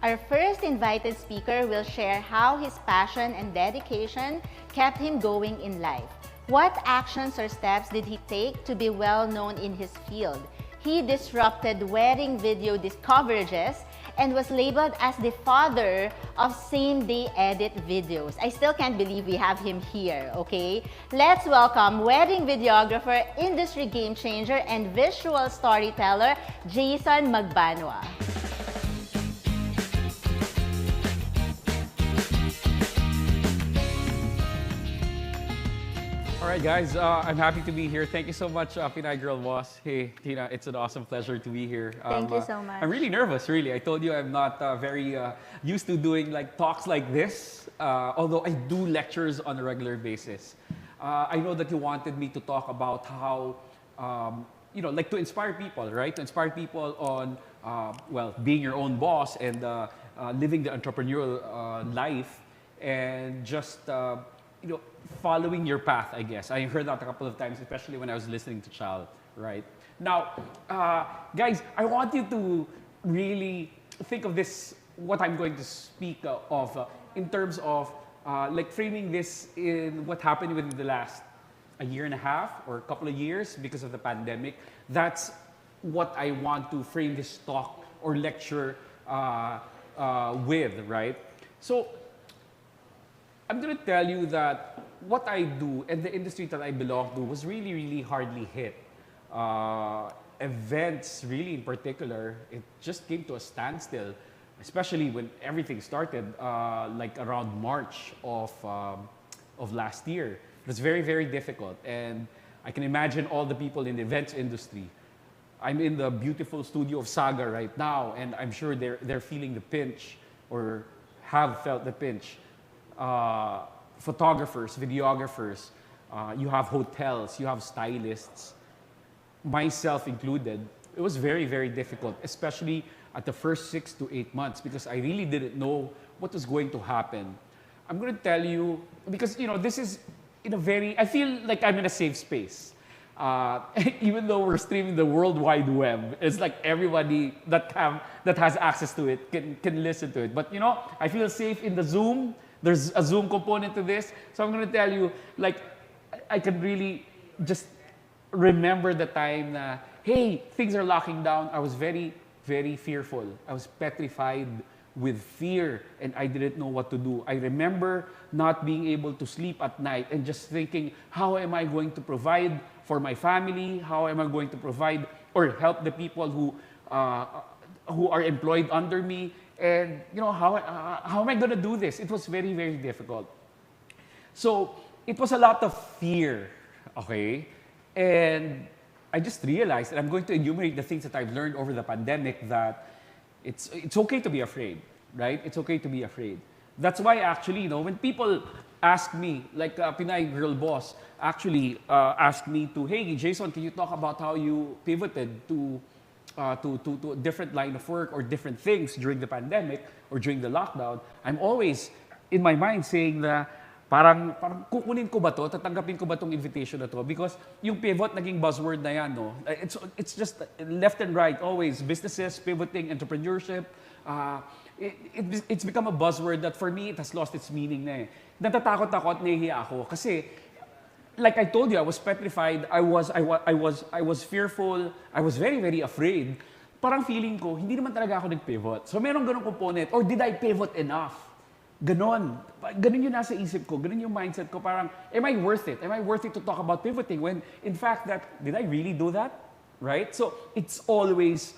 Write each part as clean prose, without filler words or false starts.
Our first invited speaker will share how his passion and dedication kept him going in life. What actions or steps did he take to be well known in his field? He disrupted wedding video coverages and was labeled as the father of same-day edit videos. I still can't believe we have him here, okay? Let's welcome wedding videographer, industry game changer, and visual storyteller, Jason Magbanua. All right, guys, I'm happy to be here. Thank you so much, Pinay Girl Boss. Hey, Tina, it's an awesome pleasure to be here. Thank you so much. I'm really nervous, really. I told you I'm not very used to doing like talks like this, although I do lectures on a regular basis. I know that you wanted me to talk about how, like to inspire people, right? To inspire people on, being your own boss and living the entrepreneurial life and just, following your path, I guess. I heard that a couple of times, especially when I was listening to Chal, right? Now, guys, I want you to really think of this, what I'm going to speak of, in terms of like framing this in what happened within the last a year and a half or a couple of years because of the pandemic. That's what I want to frame this talk or lecture with, right? So, I'm going to tell you that what I do and the industry that I belong to was really, really hardly hit. Events, really in particular, it just came to a standstill, especially when everything started, like around March of last year. It was very, very difficult, and I can imagine all the people in the events industry. I'm in the beautiful studio of Saga right now, and I'm sure they're feeling the pinch or have felt the pinch. Photographers, videographers, you have hotels, you have stylists, myself included. It was very, very difficult, especially at the first 6 to 8 months because I really didn't know what was going to happen. I'm going to tell you, because this is in a very, I feel like I'm in a safe space. Even though we're streaming the World Wide Web, it's like everybody that has access to it can listen to it. But I feel safe in the Zoom. There's a Zoom component to this. So I'm going to tell you, like, I can really just remember the time na, hey, things are locking down. I was very, very fearful. I was petrified with fear and I didn't know what to do. I remember not being able to sleep at night and just thinking, how am I going to provide for my family? How am I going to provide or help the people who are employed under me? And how am I going to do this? It was very, very difficult. So it was a lot of fear, okay? And I just realized, and I'm going to enumerate the things that I've learned over the pandemic, that it's okay to be afraid, right? It's okay to be afraid. That's why actually, when people ask me, like Pinay Girl Boss actually asked me to, hey, Jason, can you talk about how you pivoted to a different line of work or different things during the pandemic or during the lockdown? I'm always in my mind saying na parang kukunin ko ba to, tatanggapin ko ba tong invitation na to? Because yung pivot naging buzzword na yan, no? It's just left and right, always businesses, pivoting, entrepreneurship. It's become a buzzword that for me, it has lost its meaning na eh. Natatakot ako at nahihiya ako kasi like I told you, I was petrified. I was fearful. I was very, very afraid. Parang feeling ko, hindi naman talaga ako nag-pivot. So merong ganong component. Or did I pivot enough? Ganon. Ganon yung nasa isip ko. Ganon yung mindset ko. Parang, am I worth it? Am I worth it to talk about pivoting? When, in fact, did I really do that? Right? So it's always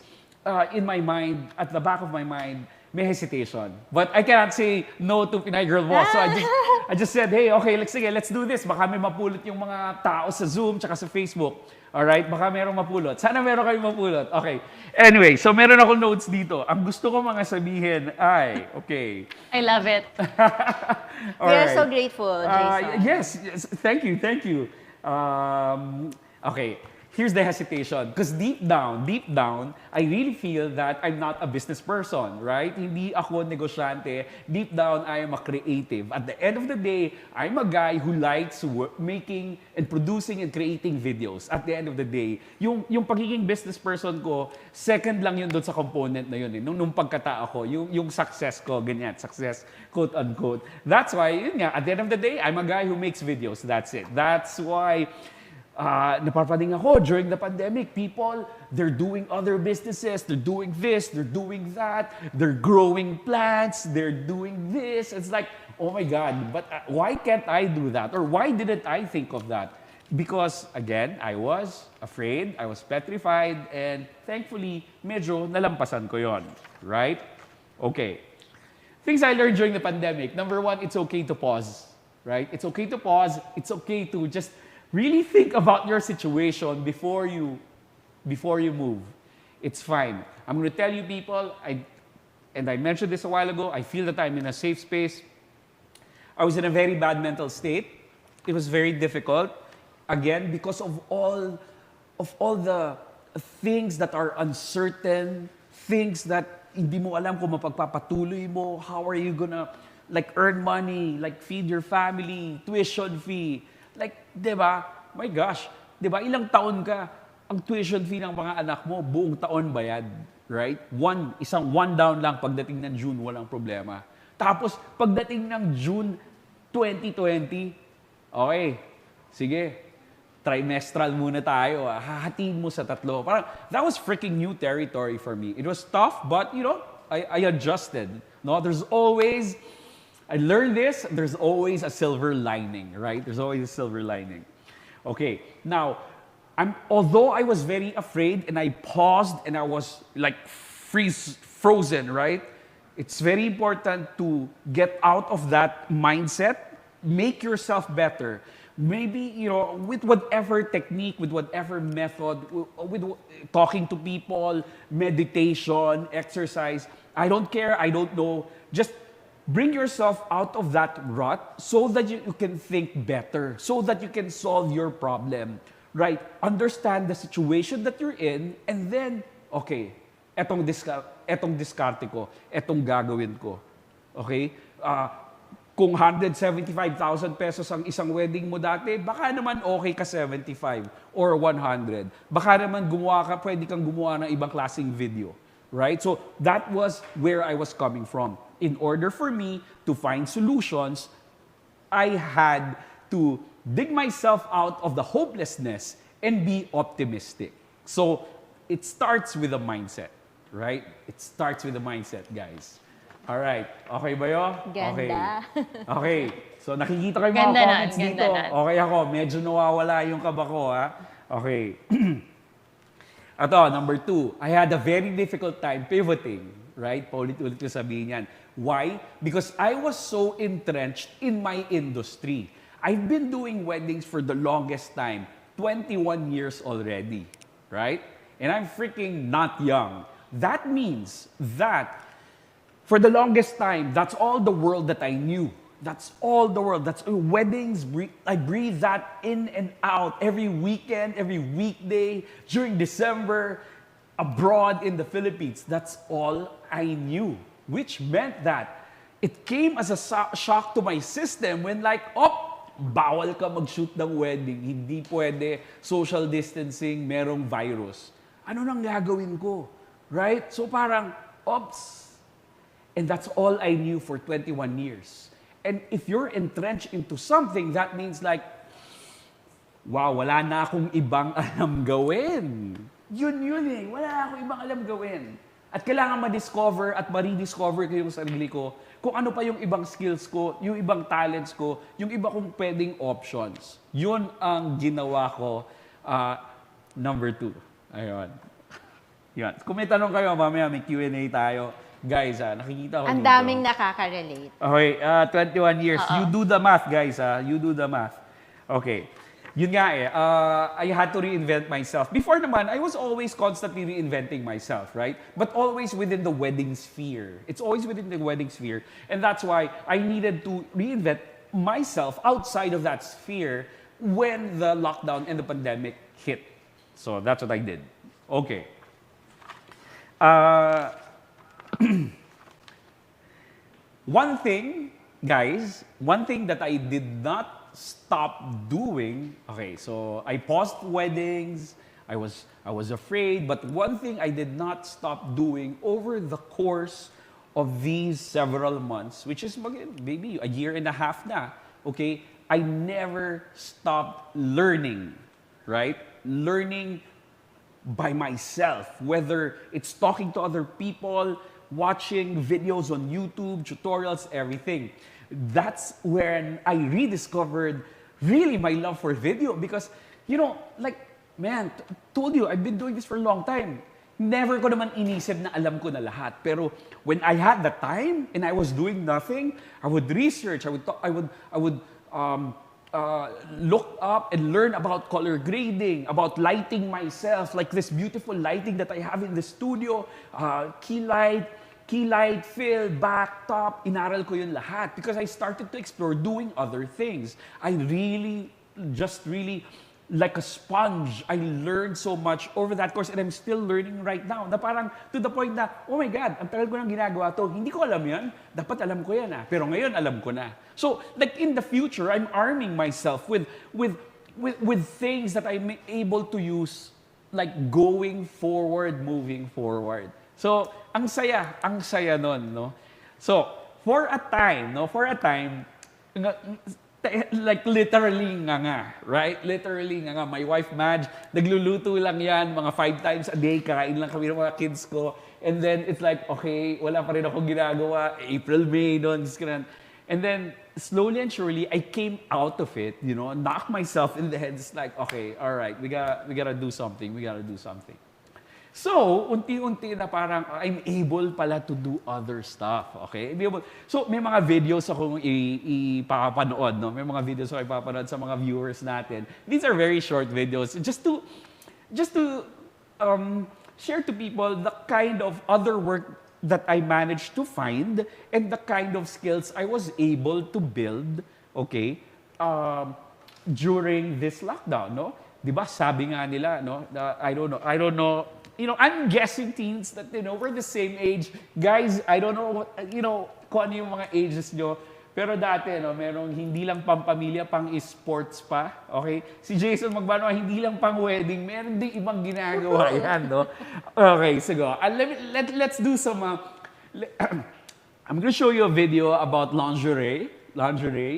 in my mind, at the back of my mind, may hesitation. But I cannot say no to Pinay Girl Boss. So I just said, hey, okay, let's do this. Baka may mapulot yung mga tao sa Zoom tsaka sa Facebook. Alright? Baka merong mapulot. Sana meron kayong mapulot. Okay. Anyway, so meron ako notes dito. Ang gusto ko mga sabihin ay, okay. I love it. We are so grateful, Jason. Yes, thank you. Okay. here's the hesitation. Because deep down, I really feel that I'm not a business person, right? Hindi ako negosyante. Deep down, I am a creative. At the end of the day, I'm a guy who likes making and producing and creating videos. At the end of the day, yung pagiging business person ko, second lang yun doon sa component na yun. Nung pagkatao ko, yung success ko, ganyan, success, quote unquote. That's why, yun nga, at the end of the day, I'm a guy who makes videos. That's it. That's why napapading ako during the pandemic. People, they're doing other businesses, they're doing this, they're doing that, they're growing plants, they're doing this. It's like, oh my God, but why can't I do that? Or why didn't I think of that? Because, again, I was afraid, I was petrified, and thankfully, medyo nalampasan ko yon, right? Okay. Things I learned during the pandemic. Number one, it's okay to pause, right? It's okay to pause. It's okay to just really think about your situation before you move. It's fine. I'm going to tell you people, and I mentioned this a while ago, I feel that I'm in a safe space. I was in a very bad mental state. It was very difficult. Again, because of all the things that are uncertain, things that hindi mo alam kung mapagpapatuloy mo, how are you gonna earn money, feed your family, tuition fee. Diba? My gosh, diba? Ilang taon ka, ang tuition fee ng mga anak mo, buong taon bayad. Right? Isang one down lang pagdating ng June, walang problema. Tapos, pagdating ng June 2020, okay, sige, trimestral muna tayo. Hahatiin mo sa tatlo. Parang, that was freaking new territory for me. It was tough, but, I adjusted. No? I learned this, there's always a silver lining, right? There's always a silver lining. Okay, now, although I was very afraid and I paused and I was frozen, right? It's very important to get out of that mindset, make yourself better. Maybe, with whatever technique, with whatever method, with talking to people, meditation, exercise, I don't care, I don't know, just bring yourself out of that rut so that you can think better, so that you can solve your problem, right? Understand the situation that you're in, and then, okay, etong diskarte ko, etong gagawin ko. Okay? Kung 175,000 pesos ang isang wedding mo dati, baka naman okay ka 75 or 100. Baka naman pwede kang gumawa ng ibang klaseng video. Right? So that was where I was coming from. In order for me to find solutions, I had to dig myself out of the hopelessness and be optimistic. So it starts with a mindset, right? It starts with a mindset, guys. All right. Okay ba yun? Ganda. Okay. So nakikita ko yung mga comments dito. Okay ako. Medyo nawawala yung kaba ko, ha? Okay. Ito, number 2, I had a very difficult time pivoting, right? Paulit-ulit ko sabihin yan. Why? Because I was so entrenched in my industry. I've been doing weddings for the longest time, 21 years already, right? And I'm freaking not young. That means that for the longest time, that's all the world that I knew. That's all the world. That's weddings. I breathe that in and out every weekend, every weekday, during December, abroad in the Philippines. That's all I knew, which meant that it came as a shock to my system when bawal ka mag-shoot ng wedding. Hindi pwede, social distancing, merong virus. Ano nang gagawin ko? Right? So parang, oops. And that's all I knew for 21 years. And if you're entrenched into something, that means wow, wala na akong ibang alam gawin. Yun eh. Wala na akong ibang alam gawin. At kailangan ma-discover at ma-rediscover ko yung sarili ko kung ano pa yung ibang skills ko, yung ibang talents ko, yung iba kong pwedeng options. Yun ang ginawa ko. Number 2. Ayun. Yun. Kung may tanong kayo, mamaya may Q&A tayo. Guys, nakikita ko Ang dito. daming nakaka-relate. Okay, 21 years. You do the math, guys. You do the math. Okay. Yun nga I had to reinvent myself. Before naman, I was always constantly reinventing myself, right? But always within the wedding sphere. It's always within the wedding sphere. And that's why I needed to reinvent myself outside of that sphere when the lockdown and the pandemic hit. So that's what I did. Okay. Uh, one thing, guys, one thing that I did not stop doing, okay, so I paused weddings, I was afraid, but one thing I did not stop doing over the course of these several months, which is maybe a year and a half na, okay, I never stopped learning, right? Learning by myself, whether it's talking to other people, watching videos on YouTube, tutorials, everything. That's when I rediscovered really my love for video because, you know, like, man, told you, I've been doing this for a long time. Never ko naman inisip na alam ko na lahat. Pero when I had the time and I was doing nothing, I would research, I would look up and learn about color grading, about lighting myself, like this beautiful lighting that I have in the studio, key light, fill, back, top, inaral ko yun lahat because I started to explore doing other things. I really, like a sponge, I learned so much over that course and I'm still learning right now. Na parang to the point na, oh my God, ang tagal ko nang ginagawa to. Hindi ko alam yan. Dapat alam ko yan Pero ngayon, alam ko na. So, like in the future, I'm arming myself with things that I'm able to use like going forward, moving forward. So, ang saya nun, no? So, for a time, like literally nga, right? Literally nga. My wife Madge, nagluluto lang yan, mga 5 times a day, kain lang kami ng mga kids ko. And then it's like, okay, wala pa rin akong ginagawa. April, May, and then slowly and surely, I came out of it, you know, knocked myself in the head. It's like, okay, all right, we gotta do something. So, unti-unti na parang I'm able pala to do other stuff, okay? So, may mga videos akong ipapanood, no? May mga videos ako ipapanood sa mga viewers natin. These are very short videos just to share to people the kind of other work that I managed to find and the kind of skills I was able to build, okay, during this lockdown, no? Diba, sabi nga nila, no? I don't know. You know, I'm guessing teens that, you know, we're the same age. Guys, I don't know what, you know, kung ano yung mga ages nyo. Pero dati, no, merong hindi lang pampamilya, pang sports pa. Okay? Si Jason Magbanua, hindi lang pang wedding. Meron din ibang ginagawa yan, no? Okay, so go. Let's do some, I'm gonna show you a video about lingerie.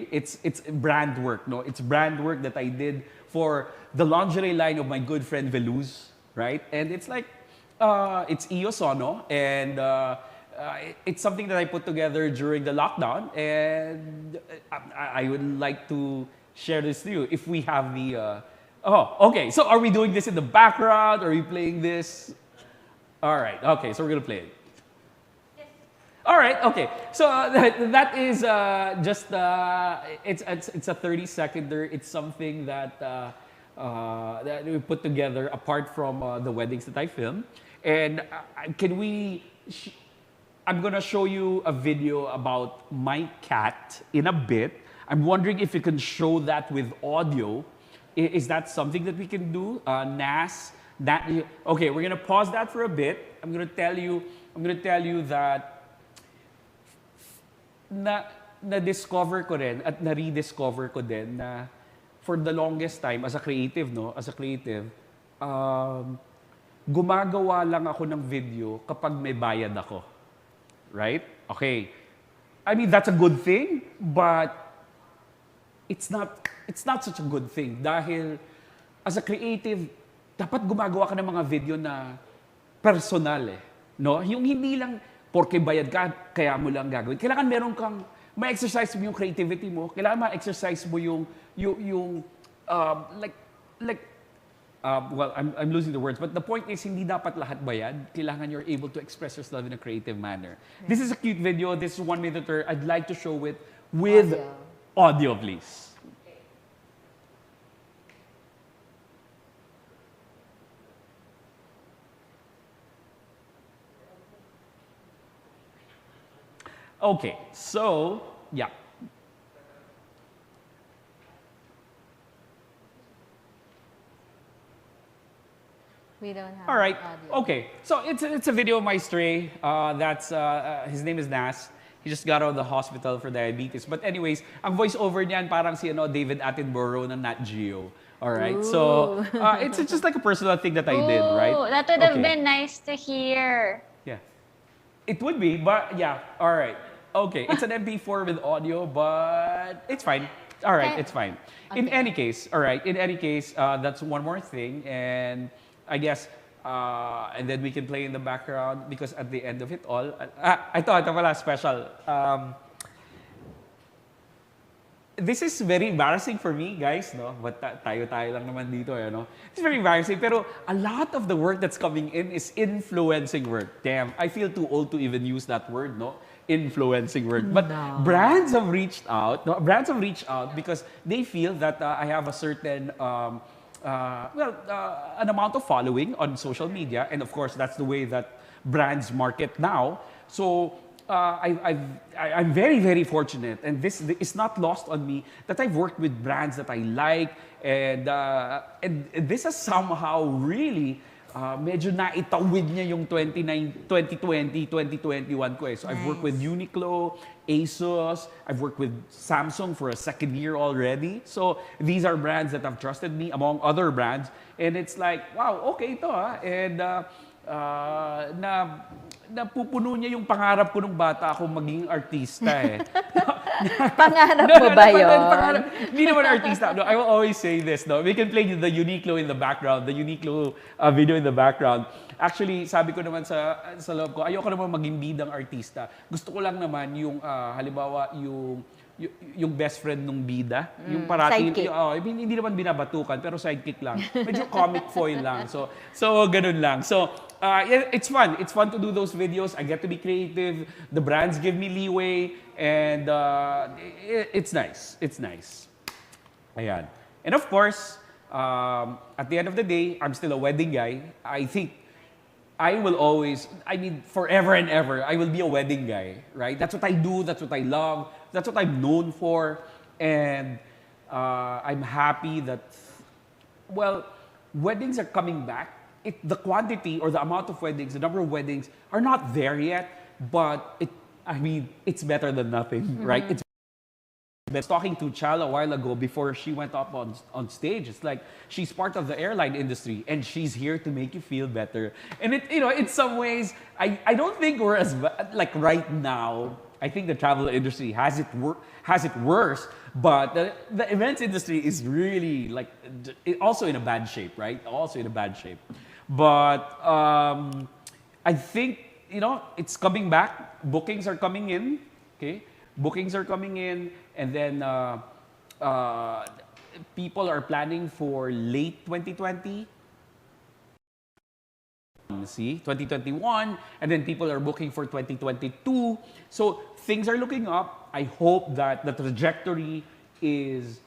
It's brand work, no? It's brand work that I did for the lingerie line of my good friend Veluz. Right? And it's like, it's Iosono, and it's something that I put together during the lockdown, and I would like to share this to you if we have the, okay, so are we doing this in the background? Are we playing this? All right, okay, so we're gonna play it. All right, okay. So that is just, it's a 30-seconder. It's something that we put together apart from the weddings that I filmed. And I'm gonna show you a video about my cat in a bit. I'm wondering if you can show that with audio. Is that something that we can do? Nas, okay, we're gonna pause that for a bit. I'm gonna tell you that na-discover ko rin at na-rediscover ko din na for the longest time, as a creative, gumagawa lang ako ng video kapag may bayad ako. Right? Okay. I mean, that's a good thing, but it's not such a good thing. Dahil, as a creative, dapat gumagawa ka ng mga video na personal no? Yung hindi lang, porke bayad ka, kaya mo lang gagawin. Kailangan meron kang, ma-exercise mo yung creativity mo, kailangan ma-exercise mo yung well, I'm losing the words, but the point is, hindi dapat lahat bayad. Kailangan you're able to express yourself in a creative manner. Yeah. This is a cute video. This is 1 minute. I'd like to show it with audio please. Okay, so, yeah. We don't have All right. audio. Okay. So it's a video of my stray. That's his name is Nas. He just got out of the hospital for diabetes. But anyways, ang voiceover niyan parang si David Attenborough ng Nat Geo. All right. So it's just like a personal thing that I did, right? Ooh, that would have been nice to hear. Yeah. It would be, but yeah. All right. Okay. It's an MP4 with audio, but it's fine. All right. It's fine. In any case, all right. In any case, that's one more thing, and I guess. And then we can play in the background because at the end of it all, ito pala special. This is very embarrassing for me, guys, no? But tayo lang naman dito, no? It's very embarrassing, pero a lot of the work that's coming in is influencing work. Damn, I feel too old to even use that word, no? Influencing work. But brands have reached out, no? Brands have reached out because they feel that I have a certain an amount of following on social media, and of course that's the way that brands market now. So I'm very, very fortunate, and this is not lost on me that I've worked with brands that I like, and this has somehow really medyo naitawid niya yung 2020, 2021 ko eh. So I've worked with Uniqlo, ASUS, I've worked with Samsung for a second year already. So these are brands that have trusted me among other brands. And it's like, wow, okay ito ha. And napupuno niya yung pangarap ko nung bata ako maging artista eh. Pangarap mo ba yun? Hindi naman artista. No, I will always say this. No? We can play the Uniqlo in the background, the Uniqlo video in the background. Actually, sabi ko naman sa loob ko, ayoko naman maging bidang artista. Gusto ko lang naman yung, halimbawa, yung best friend nung bida. Yung parati, hindi naman binabatukan, pero sidekick lang. Medyo comic foil lang. So ganun lang. So, it's fun. It's fun to do those videos. I get to be creative. The brands give me leeway. And it's nice. It's nice. Ayan. And of course, at the end of the day, I'm still a wedding guy. I think I will always, forever and ever, I will be a wedding guy, right? That's what I do. That's what I love. That's what I'm known for. And I'm happy that, well, weddings are coming back. The quantity or the amount of weddings, the number of weddings are not there yet, but it's better than nothing, right? It's I was talking to Chal a while ago before she went up on stage. It's like she's part of the airline industry and she's here to make you feel better. And in some ways, I don't think we're as like right now. I think the travel industry has it worse, but the events industry is really like also in a bad shape, right? Also in a bad shape. But I think it's coming back. Bookings are coming in. Okay. Bookings are coming in, and then people are planning for late 2020, 2021, and then people are booking for 2022. So things are looking up. I hope that the trajectory is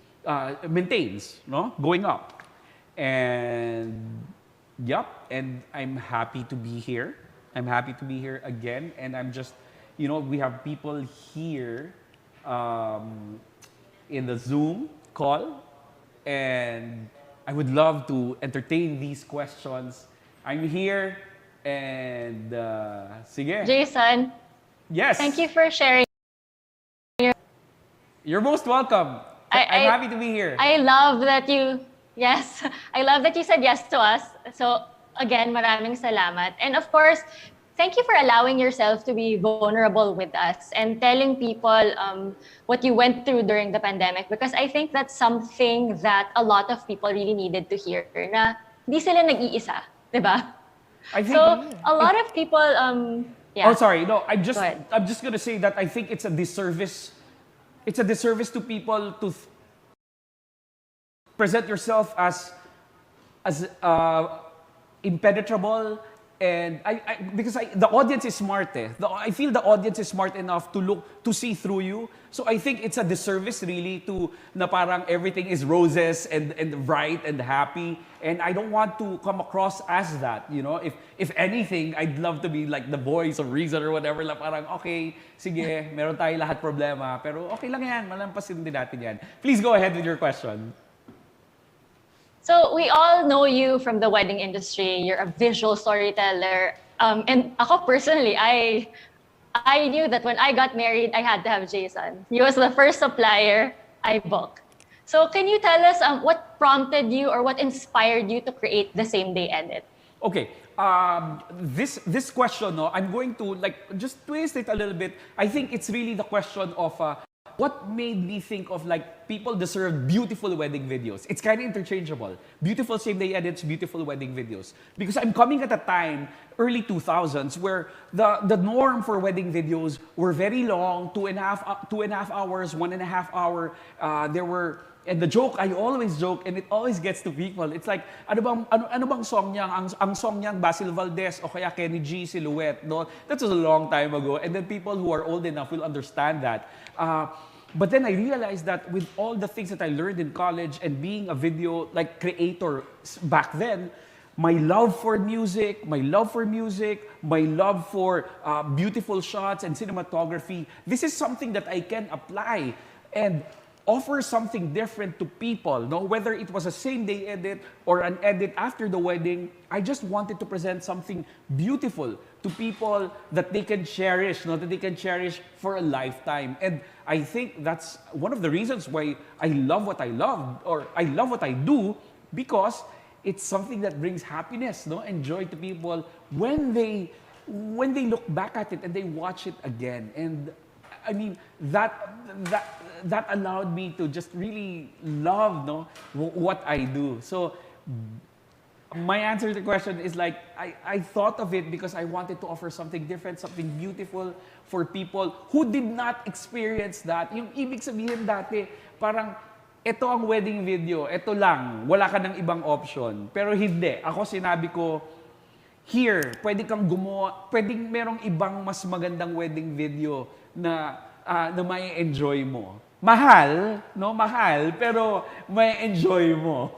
maintains, going up. And and I'm happy to be here. I'm happy to be here again, and I'm just. We have people here in the Zoom call, and I would love to entertain these questions. I'm here, and sige. Jason. Yes. Thank you for sharing. You're most welcome. I'm happy to be here. I love that I love that you said yes to us. So again, maraming salamat. And of course, thank you for allowing yourself to be vulnerable with us and telling people what you went through during the pandemic, because I think that's something that a lot of people really needed to hear, na hindi sila nag-iisa, di ba? I think so a lot of people, Oh, sorry. No, I'm just gonna say that I think it's a disservice. It's a disservice to people to present yourself as impenetrable. And because the audience is smart. I feel the audience is smart enough to see through you. So I think it's a disservice really na parang everything is roses and bright and happy. And I don't want to come across as that. If anything, I'd love to be like the voice of reason or whatever. La parang okay, sige, meron tayo lahat problema, pero okay lang yan, malampasin din natin yan. Please go ahead with your question. So we all know you from the wedding industry. You're a visual storyteller. And ako personally, I knew that when I got married, I had to have Jason. He was the first supplier I booked. So can you tell us what prompted you or what inspired you to create the same day edit? Okay, this question, no, I'm going to like just twist it a little bit. I think it's really the question of what made me think of like people deserve beautiful wedding videos. It's kind of interchangeable. Beautiful same day edits, beautiful wedding videos. Because I'm coming at a time, early 2000s, where the norm for wedding videos were very long, 2.5 hours, 1.5 hour. There were. And the joke, I always joke, and it always gets to people. It's like, ano bang song niya? Ang song niya, Basil Valdez, o kaya Kenny G, Silhouette, no? That was a long time ago. And then people who are old enough will understand that. But then I realized that with all the things that I learned in college and being a video like creator back then, my love for music, my love for beautiful shots and cinematography, this is something that I can apply and offer something different to people, no? Whether it was a same-day edit or an edit after the wedding, I just wanted to present something beautiful to people that they can cherish, no? That they can cherish for a lifetime. And I think that's one of the reasons why I love what I love, or I love what I do, because it's something that brings happiness, no, and joy to people when they look back at it and they watch it again. And I mean, that allowed me to just really love, no, what I do. So my answer to the question is like, I thought of it because I wanted to offer something different, something beautiful for people who did not experience that. Yung ibig sabihin dati, parang, ito ang wedding video, ito lang, wala ka ng ibang option. Pero hindi. Ako sinabi ko, here, pwede kang gumawa, pwedeng merong ibang mas magandang wedding video na may enjoy mo. Mahal, no? Mahal, pero may enjoy mo.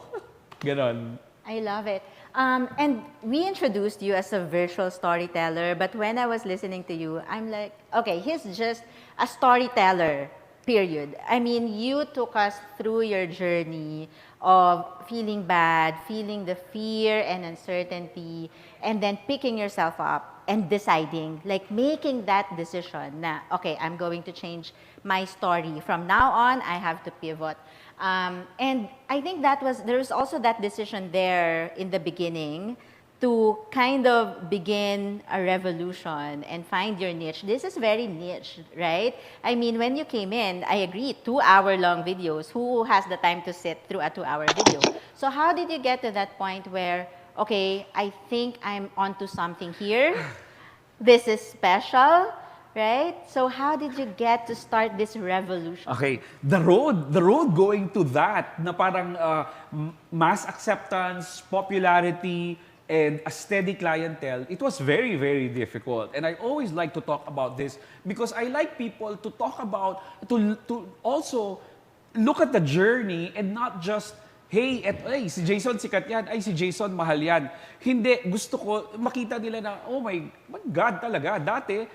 Ganon. I love it. And we introduced you as a virtual storyteller, but when I was listening to you, I'm like, okay, he's just a storyteller, period. I mean, you took us through your journey of feeling bad, feeling the fear and uncertainty, and then picking yourself up and deciding, like making that decision na, okay, I'm going to change my story. From now on, I have to pivot. And I think there was also that decision there in the beginning to kind of begin a revolution and find your niche. This is very niche, right? I mean, when you came in, I agree, 2-hour-long videos. Who has the time to sit through a 2-hour video? So how did you get to that point where, okay, I think I'm onto something here. This is special. Right? So how did you get to start this revolution? Okay, the road going to that na parang mass acceptance, popularity, and a steady clientele, it was very, very difficult. And I always like to talk about this because I like people to talk about, to also look at the journey and not just, hey, si Jason sikat yan, ay si Jason mahal yan. Hindi, gusto ko makita nila na, oh my God talaga, dati,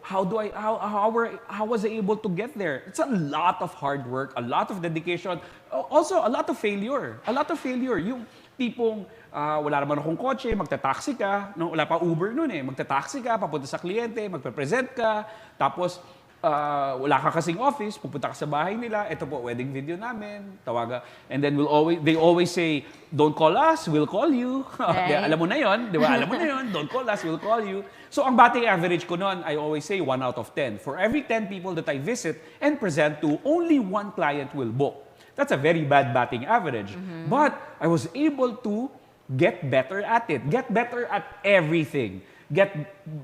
how was I able to get there? It's a lot of hard work, a lot of dedication, also a lot of failure. Yung tipong, wala naman akong kotse, magta-taxi ka, no? Wala pa Uber noon eh, magta-taxi ka, papunta sa kliyente, magpe-present ka, tapos, wala ka kasing office, pupunta ka sa bahay nila, ito po, wedding video namin, tawaga. And then they always say, don't call us, we'll call you. Right. Alam mo na yun, di ba? Alam mo na yun, don't call us, we'll call you. So ang batting average ko noon, I always say 1 out of 10. For every 10 people that I visit and present to, only 1 client will book. That's a very bad batting average. Mm-hmm. But I was able to get better at it, get better at everything.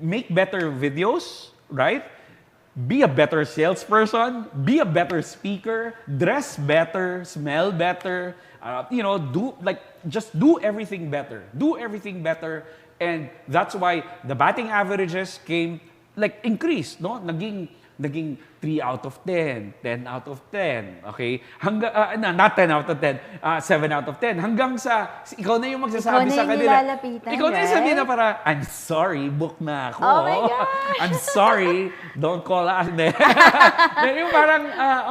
Make better videos, right? Be a better salesperson, be a better speaker, dress better, smell better, just do everything better. Do everything better. And that's why the batting averages increased, no? Naging 3 out of 10, 10 out of 10, okay? Not 10 out of 10, 7 out of 10. Hanggang sa, ikaw na yung magsasabi sa kanila. Ikaw na yung sabihin na para, I'm sorry, book na ako. Oh my gosh! I'm sorry, don't call us. Yung parang,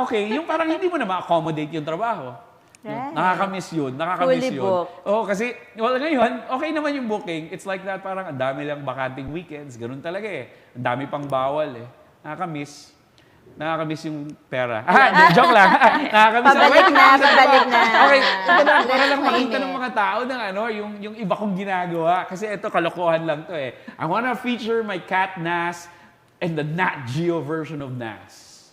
okay, yung parang hindi mo na ma-accommodate yung trabaho. Right. Nakakamiss yun. Nakakamiss Fully yun. booked. Oo, kasi, well, ngayon, okay naman yung booking. It's like that, parang ang dami lang bakanting weekends. Ganun talaga eh. Ang dami pang bawal eh. Nakakamiss. Nakakamiss yung pera. Joke lang. Nakakamiss. Pabalik na, pabalik na. Okay, ito lang, para lang makita Mainit. ng mga tao ng ano, yung iba kong ginagawa. Kasi ito, kalokohan lang to eh. I wanna feature my cat Nas and the Nat Geo version of Nas.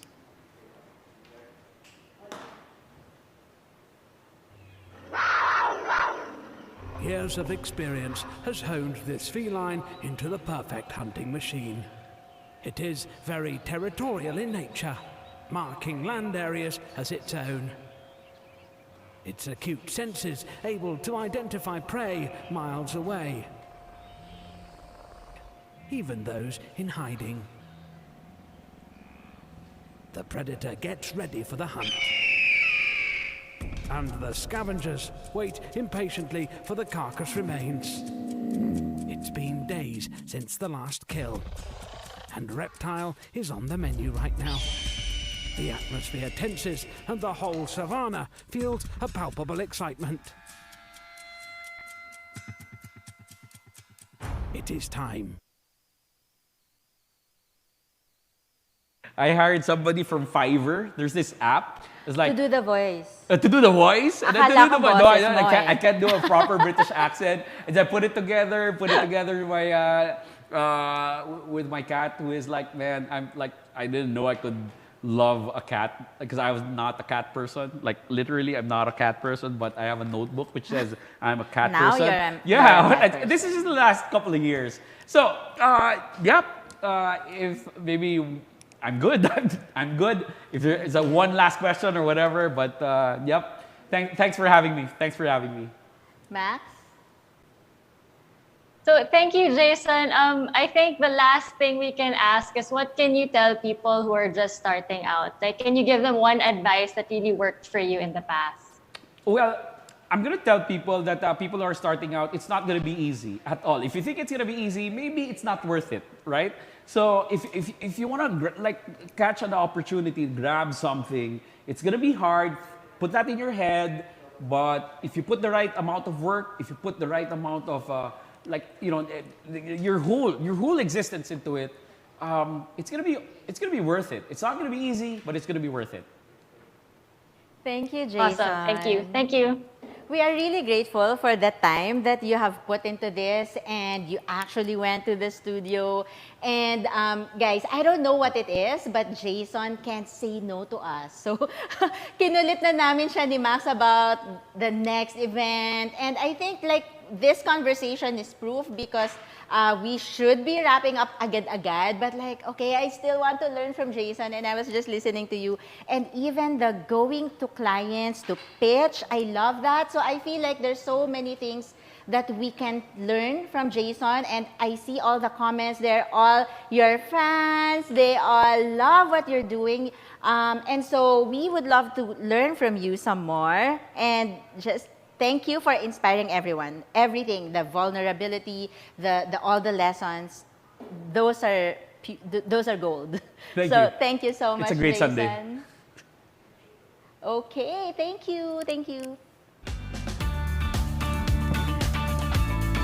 Years of experience has honed this feline into the perfect hunting machine. It is very territorial in nature, marking land areas as its own. Its acute senses able to identify prey miles away, even those in hiding. The predator gets ready for the hunt, and the scavengers wait impatiently for the carcass remains. It's been days since the last kill, and reptile is on the menu right now. The atmosphere tenses, and the whole savannah feels a palpable excitement. It is time. I hired somebody from Fiverr. There's this app. It's like To do the voice. To do the voice? And then to Akala do the ko voice. No, boses mo I eh. can't do a proper British accent. And then put it together with my cat, who is like, man, I didn't know I could love a cat because I was not a cat person. Like literally, I'm not a cat person, but I have a notebook which says I'm a cat Now person. you're a cat Yeah, person. this is just the last couple of years. So, yep. If maybe I'm good. I'm good. If there's a one last question or whatever, but yep. Thanks for having me. Thanks for having me. Max? So thank you, Jason. I think the last thing we can ask is, what can you tell people who are just starting out? Like, can you give them one advice that really worked for you in the past? Well, I'm gonna tell people that people who are starting out, it's not gonna be easy at all. If you think it's gonna be easy, maybe it's not worth it, right? So if you wanna catch an opportunity, grab something, it's gonna be hard. Put that in your head. But if you put the right amount of work, if you put the right amount of your whole existence into it, it's gonna be worth it. It's not gonna be easy, but it's gonna be worth it. Thank you, Jason. Awesome. Thank you. Thank you. We are really grateful for the time that you have put into this, and you actually went to the studio. And guys, I don't know what it is, but Jason can't say no to us. So, kinulit na namin siya ni Max about the next event. And I think this conversation is proof, because we should be wrapping up agad-agad, but okay, I still want to learn from Jason, and I was just listening to you. And even the going to clients to pitch, I love that. So I feel like there's so many things that we can learn from Jason, and I see all the comments. They're all your fans. They all love what you're doing. And so we would love to learn from you some more, and just thank you for inspiring everyone. Everything, the vulnerability, all the lessons, those are gold. Thank you. Thank you so much, It's a great Jason. Sunday. Okay, thank you.